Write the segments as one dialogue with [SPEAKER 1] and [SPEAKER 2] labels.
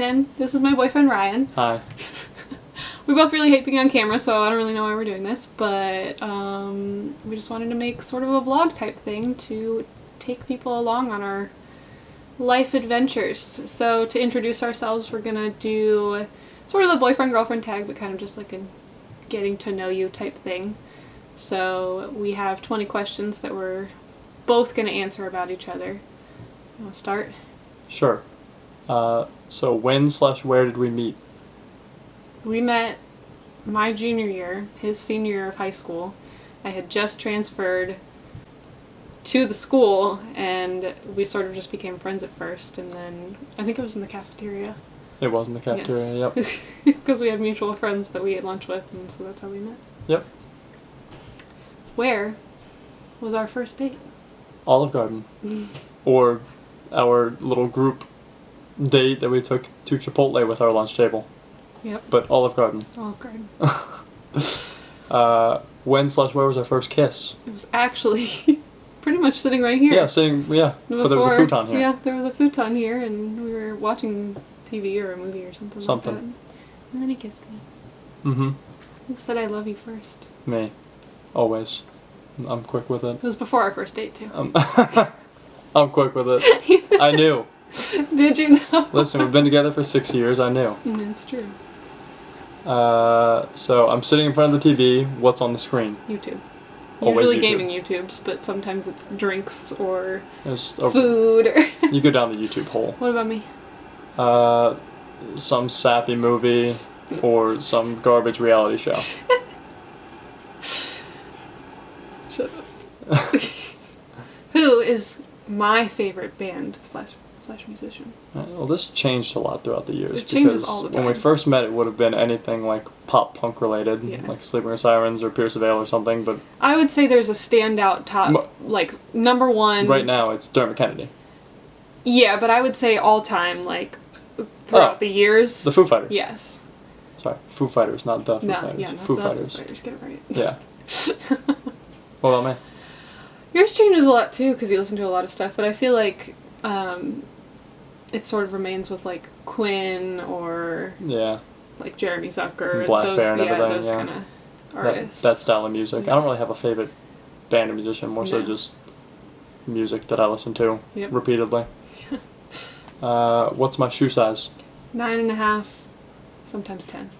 [SPEAKER 1] Shannon. This is my boyfriend, Ryan.
[SPEAKER 2] Hi.
[SPEAKER 1] We both really hate being on camera, so I don't really know why we're doing this, but we just wanted to make sort of a vlog type thing to take people along on our life adventures. So to introduce ourselves, we're gonna do sort of the boyfriend-girlfriend tag, but kind of just like a getting to know you type thing. So we have 20 questions that we're both gonna answer about each other. You wanna start?
[SPEAKER 2] Sure. So when/where did we meet?
[SPEAKER 1] We met my junior year, his senior year of high school. I had just transferred to the school, and we sort of just became friends at first, and then I think it was in the cafeteria.
[SPEAKER 2] It was in the cafeteria,
[SPEAKER 1] Yes.
[SPEAKER 2] Yep.
[SPEAKER 1] Because we had mutual friends that we ate lunch with, and so that's how we met.
[SPEAKER 2] Yep.
[SPEAKER 1] Where was our first date?
[SPEAKER 2] Olive Garden. Or our little group date that we took to Chipotle with our lunch table.
[SPEAKER 1] Yep.
[SPEAKER 2] But Olive Garden.
[SPEAKER 1] Olive Garden.
[SPEAKER 2] When/where was our first kiss?
[SPEAKER 1] It was actually pretty much sitting right here.
[SPEAKER 2] Yeah, but there was a futon here.
[SPEAKER 1] Yeah, there was a futon here, and we were watching TV or a movie or something. Like that. And then he kissed me.
[SPEAKER 2] Mm-hmm.
[SPEAKER 1] He said, "I love you" first.
[SPEAKER 2] Me. Always. I'm quick with it.
[SPEAKER 1] It was before our first date, too.
[SPEAKER 2] I'm quick with it. I knew.
[SPEAKER 1] Did you know?
[SPEAKER 2] Listen, we've been together for 6 years. I knew.
[SPEAKER 1] That's true.
[SPEAKER 2] So I'm sitting in front of the TV. What's on the screen?
[SPEAKER 1] YouTube.
[SPEAKER 2] Always
[SPEAKER 1] Usually
[SPEAKER 2] YouTube.
[SPEAKER 1] gaming YouTubes, but sometimes it's drinks or
[SPEAKER 2] There's
[SPEAKER 1] food. Or
[SPEAKER 2] you go down the YouTube hole.
[SPEAKER 1] What about me?
[SPEAKER 2] Some sappy movie or some garbage reality show.
[SPEAKER 1] Shut up. Who is my favorite band slash musician?
[SPEAKER 2] Well, this changed a lot throughout the years.
[SPEAKER 1] It changes
[SPEAKER 2] because
[SPEAKER 1] all the
[SPEAKER 2] when we
[SPEAKER 1] time.
[SPEAKER 2] first met, it would have been anything like pop punk related,
[SPEAKER 1] Yeah.
[SPEAKER 2] like Sleeping with Sirens or Pierce the Veil or something. But
[SPEAKER 1] I would say there's a standout top, like number one.
[SPEAKER 2] right now, it's Dermot Kennedy.
[SPEAKER 1] Yeah, but I would say all time, like throughout the years.
[SPEAKER 2] The Foo Fighters.
[SPEAKER 1] Yes.
[SPEAKER 2] Sorry, Foo Fighters, not the Foo
[SPEAKER 1] No,
[SPEAKER 2] Fighters.
[SPEAKER 1] yeah, not
[SPEAKER 2] Foo
[SPEAKER 1] the
[SPEAKER 2] Fighters.
[SPEAKER 1] Foo Fighters. Get it right.
[SPEAKER 2] Yeah. What about me?
[SPEAKER 1] Yours changes a lot too, because you listen to a lot of stuff. But I feel like it sort of remains with like Quinn or
[SPEAKER 2] Yeah.
[SPEAKER 1] like Jeremy Zucker,
[SPEAKER 2] Black
[SPEAKER 1] those,
[SPEAKER 2] Bear and everything,
[SPEAKER 1] those
[SPEAKER 2] yeah.
[SPEAKER 1] kind of artists.
[SPEAKER 2] That style of music. I don't really have a favorite band or musician, more so
[SPEAKER 1] No.
[SPEAKER 2] just music that I listen to
[SPEAKER 1] Yep.
[SPEAKER 2] repeatedly. What's my shoe size?
[SPEAKER 1] 9.5, sometimes 10.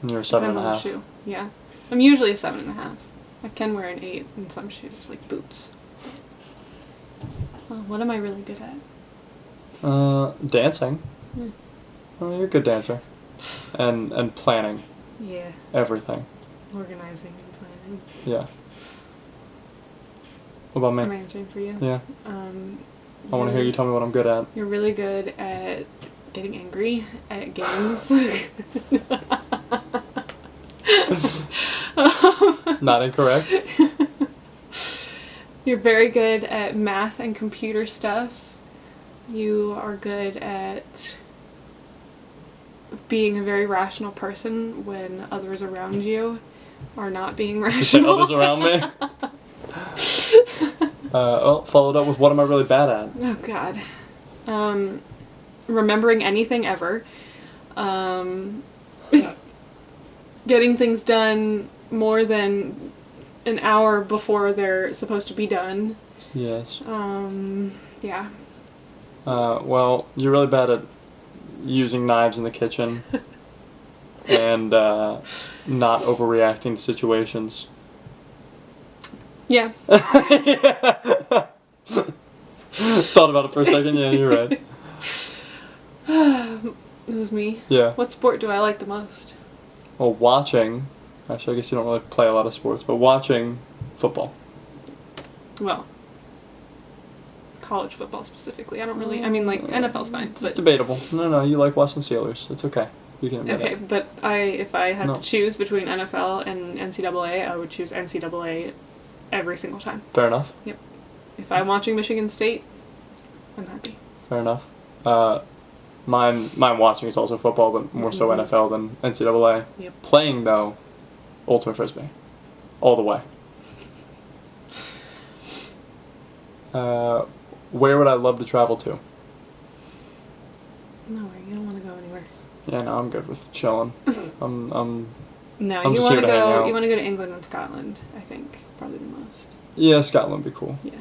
[SPEAKER 2] And you're
[SPEAKER 1] Depends on the
[SPEAKER 2] 7.5.
[SPEAKER 1] shoe. Yeah, I'm usually a 7.5. I can wear an 8 in some shoes, like boots. Well, what am I really good at?
[SPEAKER 2] Dancing.
[SPEAKER 1] Hmm.
[SPEAKER 2] Oh, you're a good dancer. And planning.
[SPEAKER 1] Yeah,
[SPEAKER 2] Everything.
[SPEAKER 1] organizing and planning.
[SPEAKER 2] Yeah. What about
[SPEAKER 1] Am I
[SPEAKER 2] me?
[SPEAKER 1] answering for you?
[SPEAKER 2] Yeah. I want to hear you tell me what I'm good at.
[SPEAKER 1] You're really good at getting angry at games.
[SPEAKER 2] Not incorrect.
[SPEAKER 1] You're very good at math and computer stuff. You are good at being a very rational person when others around you are not being
[SPEAKER 2] You said
[SPEAKER 1] rational.
[SPEAKER 2] others around me. Well, followed up with what am I really bad at?
[SPEAKER 1] Oh God. Remembering anything ever. Getting things done more than an hour before they're supposed to be done.
[SPEAKER 2] Yes.
[SPEAKER 1] Yeah.
[SPEAKER 2] Well, you're really bad at using knives in the kitchen and not overreacting to situations.
[SPEAKER 1] Yeah.
[SPEAKER 2] Thought about it for a second. Yeah, you're right.
[SPEAKER 1] This is me.
[SPEAKER 2] Yeah.
[SPEAKER 1] What sport do I like the most?
[SPEAKER 2] Well, watching. Actually, I guess you don't really play a lot of sports, but watching football.
[SPEAKER 1] Well, college football specifically. I don't really. I mean, like NFL's fine,
[SPEAKER 2] It's
[SPEAKER 1] but
[SPEAKER 2] debatable. No, you like watching Steelers. It's okay. You can admit
[SPEAKER 1] okay.
[SPEAKER 2] it.
[SPEAKER 1] But if I had
[SPEAKER 2] No.
[SPEAKER 1] to choose between NFL and NCAA, I would choose NCAA every single time.
[SPEAKER 2] Fair enough.
[SPEAKER 1] If I'm watching Michigan State, I'm happy.
[SPEAKER 2] Fair enough. Mine watching is also football, but more so
[SPEAKER 1] Mhm.
[SPEAKER 2] NFL than NCAA.
[SPEAKER 1] Yep.
[SPEAKER 2] Playing, though, Ultimate Frisbee. All the way. Where would I love to travel to?
[SPEAKER 1] No, you don't want to go anywhere.
[SPEAKER 2] Yeah, no, I'm good with chilling. I'm
[SPEAKER 1] No,
[SPEAKER 2] I'm
[SPEAKER 1] you
[SPEAKER 2] just
[SPEAKER 1] want
[SPEAKER 2] here
[SPEAKER 1] to
[SPEAKER 2] to hang
[SPEAKER 1] go.
[SPEAKER 2] out.
[SPEAKER 1] You want to go to England and Scotland. I think probably the most.
[SPEAKER 2] Yeah, Scotland would be cool.
[SPEAKER 1] Yeah.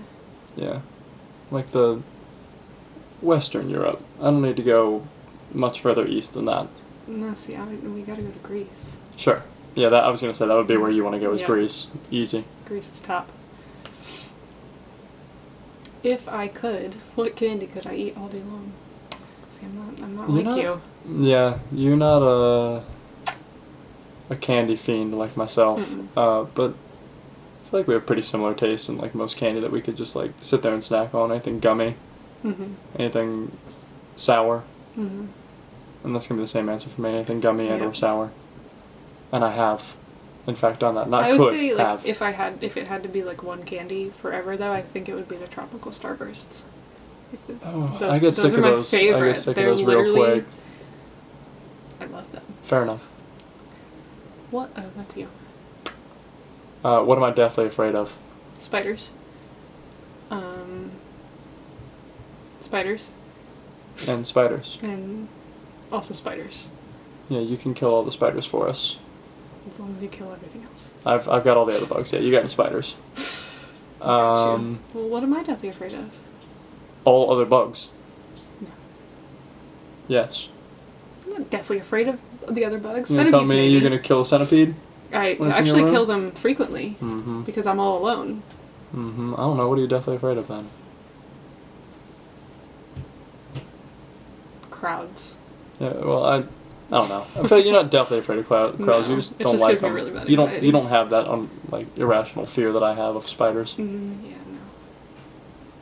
[SPEAKER 2] Yeah. Like the Western Europe. I don't need to go much further east than that.
[SPEAKER 1] No, see, we gotta go to Greece.
[SPEAKER 2] Sure. Yeah, that I was gonna say that would be where you want to go is
[SPEAKER 1] Yeah.
[SPEAKER 2] Greece. Easy.
[SPEAKER 1] Greece is top. If I could, what candy could I eat all day long? See, I'm not
[SPEAKER 2] You're
[SPEAKER 1] like
[SPEAKER 2] not-
[SPEAKER 1] you.
[SPEAKER 2] Yeah, you're not a candy fiend like myself.
[SPEAKER 1] Mm-mm.
[SPEAKER 2] But I feel like we have pretty similar tastes in like most candy that we could just like sit there and snack on. Anything gummy, anything sour, and that's gonna be the same answer for me. Anything gummy and
[SPEAKER 1] Yeah.
[SPEAKER 2] or sour. And I have, in fact, done that. Not
[SPEAKER 1] I would
[SPEAKER 2] could
[SPEAKER 1] say like
[SPEAKER 2] have.
[SPEAKER 1] if it had to be like one candy forever though, I think it would be the tropical starbursts. Like
[SPEAKER 2] I get sick
[SPEAKER 1] are
[SPEAKER 2] of
[SPEAKER 1] my
[SPEAKER 2] those. I
[SPEAKER 1] favorite.
[SPEAKER 2] get sick
[SPEAKER 1] They're
[SPEAKER 2] of those real
[SPEAKER 1] literally-
[SPEAKER 2] quick.
[SPEAKER 1] I love them.
[SPEAKER 2] Fair enough.
[SPEAKER 1] What? Oh, that's you.
[SPEAKER 2] What am I deathly afraid of?
[SPEAKER 1] Spiders. Spiders.
[SPEAKER 2] And spiders.
[SPEAKER 1] And also spiders.
[SPEAKER 2] Yeah, you can kill all the spiders for us.
[SPEAKER 1] As long as you kill everything else.
[SPEAKER 2] I've got all the other bugs. Yeah, you got the spiders.
[SPEAKER 1] Well, what am I deathly afraid of?
[SPEAKER 2] All other bugs.
[SPEAKER 1] No.
[SPEAKER 2] Yes.
[SPEAKER 1] I'm not deathly afraid of the other bugs.
[SPEAKER 2] You gonna tell
[SPEAKER 1] Centipedes,
[SPEAKER 2] me
[SPEAKER 1] maybe.
[SPEAKER 2] you're gonna kill a centipede?
[SPEAKER 1] I
[SPEAKER 2] when it's in your
[SPEAKER 1] actually
[SPEAKER 2] room?
[SPEAKER 1] kill them frequently
[SPEAKER 2] Mm-hmm.
[SPEAKER 1] because I'm all alone.
[SPEAKER 2] Mm-hmm. I don't know. What are you deathly afraid of then?
[SPEAKER 1] Crowds.
[SPEAKER 2] Yeah. Well, I don't know. I feel like you're not deathly afraid of crowds.
[SPEAKER 1] No,
[SPEAKER 2] You just
[SPEAKER 1] it
[SPEAKER 2] don't
[SPEAKER 1] just
[SPEAKER 2] like
[SPEAKER 1] gives me
[SPEAKER 2] them.
[SPEAKER 1] really bad
[SPEAKER 2] You
[SPEAKER 1] anxiety.
[SPEAKER 2] don't have that like irrational fear that I have of spiders.
[SPEAKER 1] Yeah, no.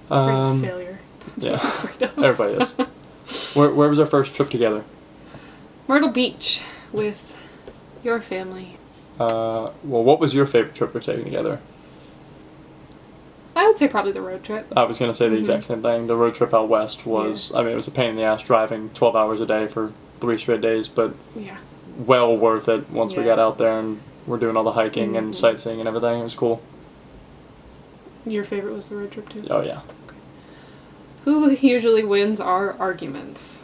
[SPEAKER 1] Afraid of failure. That's
[SPEAKER 2] yeah.
[SPEAKER 1] what I'm afraid of.
[SPEAKER 2] Everybody is. Where was our first trip together?
[SPEAKER 1] Myrtle Beach with your family.
[SPEAKER 2] Well, what was your favorite trip we've taken together?
[SPEAKER 1] I would say probably the road trip.
[SPEAKER 2] I was going to say the exact same thing. The road trip out west was, I mean, it was a pain in the ass driving 12 hours a day for 3 straight days, but
[SPEAKER 1] Yeah.
[SPEAKER 2] well worth it once we
[SPEAKER 1] Yeah.
[SPEAKER 2] got out there and we're doing all the hiking and sightseeing and everything. It was cool.
[SPEAKER 1] Your favorite was the road trip too?
[SPEAKER 2] Oh, yeah.
[SPEAKER 1] Who usually wins our arguments?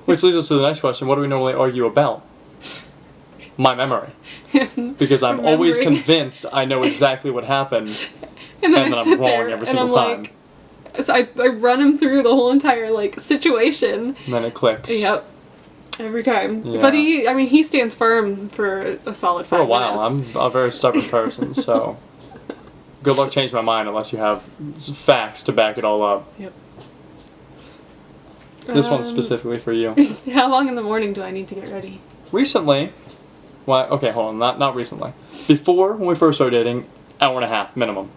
[SPEAKER 2] Which leads us to the next question. What do we normally argue about? My memory. Because I'm always
[SPEAKER 1] Remembering.
[SPEAKER 2] convinced I know exactly what happened,
[SPEAKER 1] And
[SPEAKER 2] and then
[SPEAKER 1] I
[SPEAKER 2] I'm
[SPEAKER 1] sit
[SPEAKER 2] wrong
[SPEAKER 1] there
[SPEAKER 2] every
[SPEAKER 1] and I'm
[SPEAKER 2] single time.
[SPEAKER 1] like, so I run him through the whole entire like situation.
[SPEAKER 2] And then it clicks.
[SPEAKER 1] Yep. Every time.
[SPEAKER 2] Yeah.
[SPEAKER 1] But he stands firm for a solid 5
[SPEAKER 2] For a while.
[SPEAKER 1] minutes.
[SPEAKER 2] I'm a very stubborn person, so good luck changing my mind unless you have facts to back it all up.
[SPEAKER 1] Yep.
[SPEAKER 2] This one's specifically for you.
[SPEAKER 1] How long in the morning do I need to get ready?
[SPEAKER 2] Recently, well, okay, hold on, not recently. Before, when we first started dating, hour and a half minimum.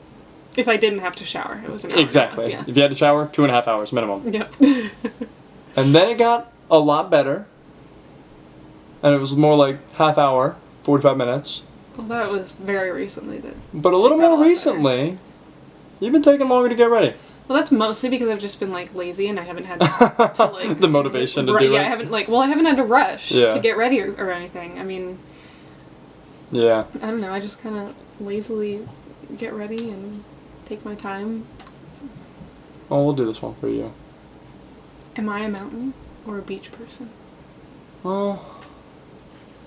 [SPEAKER 1] If I didn't have to shower, it was an hour.
[SPEAKER 2] Exactly.
[SPEAKER 1] And a half,
[SPEAKER 2] If you had to shower, 2.5 hours minimum.
[SPEAKER 1] yeah. Yep.
[SPEAKER 2] And then it got a lot better, and it was more like half hour, 45 minutes.
[SPEAKER 1] Well, that was very recently.
[SPEAKER 2] But a little
[SPEAKER 1] It got a
[SPEAKER 2] more
[SPEAKER 1] lot
[SPEAKER 2] recently, you've been taking longer to get ready.
[SPEAKER 1] Well, that's mostly because I've just been like lazy and I haven't had to like
[SPEAKER 2] The motivation to do
[SPEAKER 1] yeah,
[SPEAKER 2] it.
[SPEAKER 1] I haven't had to rush
[SPEAKER 2] Yeah.
[SPEAKER 1] to get ready or anything. I mean,
[SPEAKER 2] Yeah.
[SPEAKER 1] I don't know. I just kind of lazily get ready and take my time.
[SPEAKER 2] Well, we'll do this one for you.
[SPEAKER 1] Am I a mountain or a beach person?
[SPEAKER 2] Well,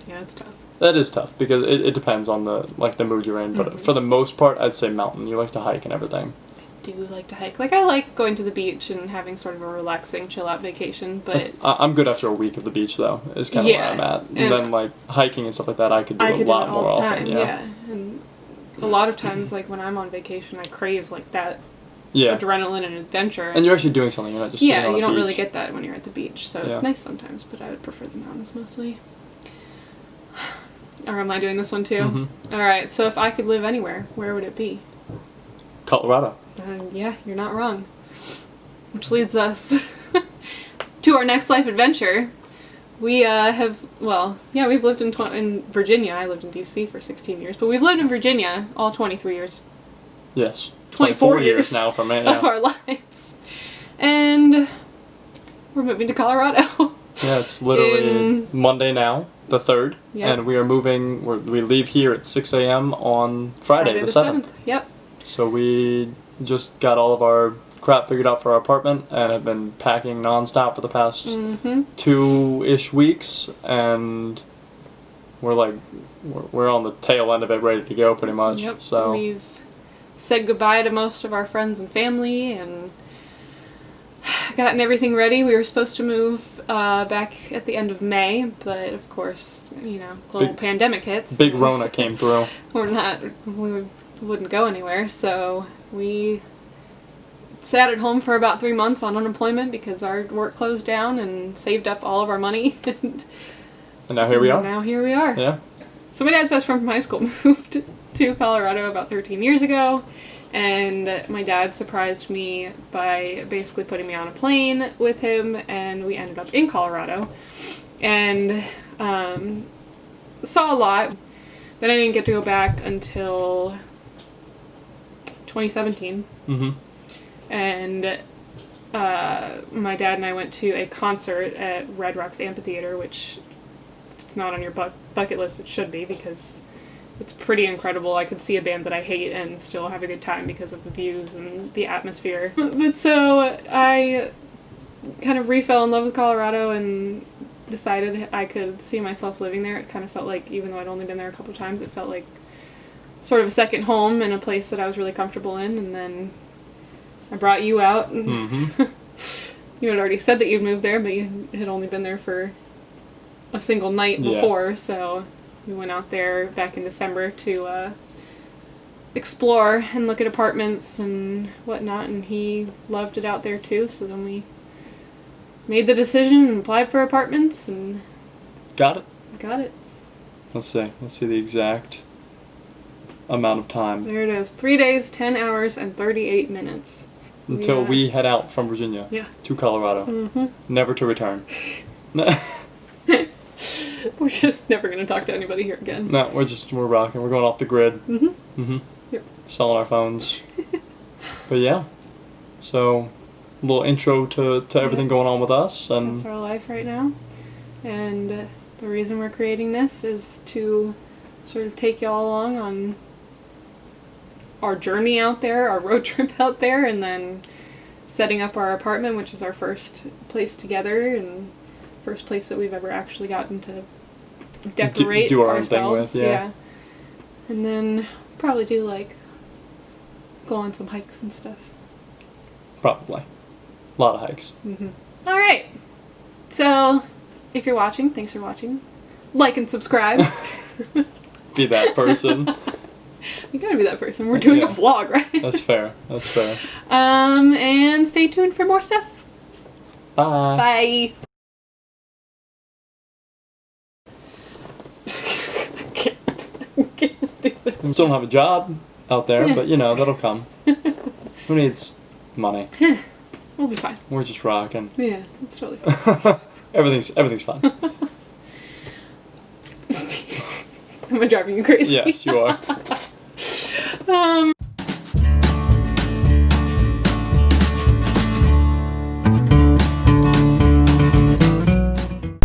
[SPEAKER 1] Yeah, it's tough.
[SPEAKER 2] that is tough because it depends on the mood you're in. But for the most part, I'd say mountain. You like to hike and everything.
[SPEAKER 1] I do like to hike. Like, I like going to the beach and having sort of a relaxing, chill-out vacation, but
[SPEAKER 2] I'm good after a week of the beach, though. Is kind of
[SPEAKER 1] Yeah,
[SPEAKER 2] where I'm at. And
[SPEAKER 1] and
[SPEAKER 2] then like hiking and stuff like that, I could do
[SPEAKER 1] I
[SPEAKER 2] a
[SPEAKER 1] could do it
[SPEAKER 2] lot
[SPEAKER 1] all
[SPEAKER 2] more
[SPEAKER 1] the
[SPEAKER 2] often.
[SPEAKER 1] time.
[SPEAKER 2] Yeah.
[SPEAKER 1] And a lot of times, like, when I'm on vacation, I crave, like, that
[SPEAKER 2] Yeah.
[SPEAKER 1] adrenaline and adventure.
[SPEAKER 2] And you're actually doing something. You're not just sitting on
[SPEAKER 1] yeah,
[SPEAKER 2] a
[SPEAKER 1] you don't really
[SPEAKER 2] beach.
[SPEAKER 1] get that when you're at the beach, so
[SPEAKER 2] Yeah.
[SPEAKER 1] it's nice sometimes, but I would prefer the mountains mostly. Or am I doing this one too?
[SPEAKER 2] Mhm.
[SPEAKER 1] Alright, so if I could live anywhere, where would it be?
[SPEAKER 2] Colorado.
[SPEAKER 1] Yeah, you're not wrong. Which leads us to our next life adventure. We we've lived in Virginia. I lived in DC for 16 years, but we've lived in Virginia all 23 years
[SPEAKER 2] Yes.
[SPEAKER 1] 24
[SPEAKER 2] years now for me.
[SPEAKER 1] of
[SPEAKER 2] Yeah.
[SPEAKER 1] our lives. And we're moving to Colorado.
[SPEAKER 2] Yeah, it's literally
[SPEAKER 1] In-
[SPEAKER 2] Monday now, the 3rd,
[SPEAKER 1] Yep.
[SPEAKER 2] and we are moving. We leave here at 6 a.m. on Friday the 7th.
[SPEAKER 1] Yep.
[SPEAKER 2] So we just got all of our crap figured out for our apartment and have been packing nonstop for the past
[SPEAKER 1] Mm-hmm.
[SPEAKER 2] 2-ish weeks, and we're on the tail end of it, ready to go pretty much.
[SPEAKER 1] Yep.
[SPEAKER 2] So
[SPEAKER 1] We've said goodbye to most of our friends and family and gotten everything ready. We were supposed to move back at the end of May, but of course, global pandemic hits.
[SPEAKER 2] big
[SPEAKER 1] so
[SPEAKER 2] Rona came through.
[SPEAKER 1] we wouldn't go anywhere, so we sat at home for about 3 months on unemployment because our work closed down, and saved up all of our money.
[SPEAKER 2] And now here we are.
[SPEAKER 1] Now here we are.
[SPEAKER 2] Yeah.
[SPEAKER 1] So my dad's best friend from high school moved to Colorado about 13 years ago, and my dad surprised me by basically putting me on a plane with him, and we ended up in Colorado, and saw a lot. Then I didn't get to go back until 2017.
[SPEAKER 2] Mm-hmm.
[SPEAKER 1] And my dad and I went to a concert at Red Rocks Amphitheater, which, if it's not on your bucket list, it should be, because it's pretty incredible. I could see a band that I hate and still have a good time because of the views and the atmosphere. But so I kind of re-fell in love with Colorado and decided I could see myself living there. It kind of felt like, even though I'd only been there a couple times, it felt like sort of a second home and a place that I was really comfortable in. And then I brought you out. And
[SPEAKER 2] Mm-hmm.
[SPEAKER 1] you had already said that you'd moved there, but you had only been there for a single night before, so we went out there back in December to explore and look at apartments and whatnot, and he loved it out there too, so then we made the decision and applied for apartments and
[SPEAKER 2] Got it.
[SPEAKER 1] got it.
[SPEAKER 2] Let's see the exact amount of time
[SPEAKER 1] There it is. 3 days, 10 hours, and 38 minutes.
[SPEAKER 2] until
[SPEAKER 1] Yeah.
[SPEAKER 2] we head out from Virginia
[SPEAKER 1] Yeah.
[SPEAKER 2] to Colorado,
[SPEAKER 1] Mm-hmm.
[SPEAKER 2] never to return.
[SPEAKER 1] We're just never going to talk to anybody here again.
[SPEAKER 2] No, we're rocking. We're going off the grid.
[SPEAKER 1] Mm-hmm.
[SPEAKER 2] Mm-hmm.
[SPEAKER 1] Yep.
[SPEAKER 2] Selling our phones. But yeah, so a little intro to everything going on with us,
[SPEAKER 1] That's
[SPEAKER 2] and
[SPEAKER 1] our life right now. And the reason we're creating this is to sort of take y'all along on our journey out there, our road trip out there, and then setting up our apartment, which is our first place together and first place that we've ever actually gotten to decorate
[SPEAKER 2] do our own thing
[SPEAKER 1] ourselves.
[SPEAKER 2] with, yeah.
[SPEAKER 1] And then probably do go on some hikes and stuff.
[SPEAKER 2] probably a lot of hikes.
[SPEAKER 1] Mm-hmm. All right. So, if you're watching, thanks for watching. Like and subscribe.
[SPEAKER 2] Be that person.
[SPEAKER 1] You gotta be that person. We're doing a
[SPEAKER 2] Yeah.
[SPEAKER 1] vlog, right?
[SPEAKER 2] That's fair. That's fair.
[SPEAKER 1] And stay tuned for more stuff.
[SPEAKER 2] Bye.
[SPEAKER 1] Bye. I can't do this.
[SPEAKER 2] We still don't have a job out there,
[SPEAKER 1] Yeah.
[SPEAKER 2] but that'll come. Who needs money?
[SPEAKER 1] We'll be fine.
[SPEAKER 2] We're just rocking.
[SPEAKER 1] Yeah, it's totally fine.
[SPEAKER 2] Everything's fine.
[SPEAKER 1] Am I driving you crazy?
[SPEAKER 2] Yes, you are.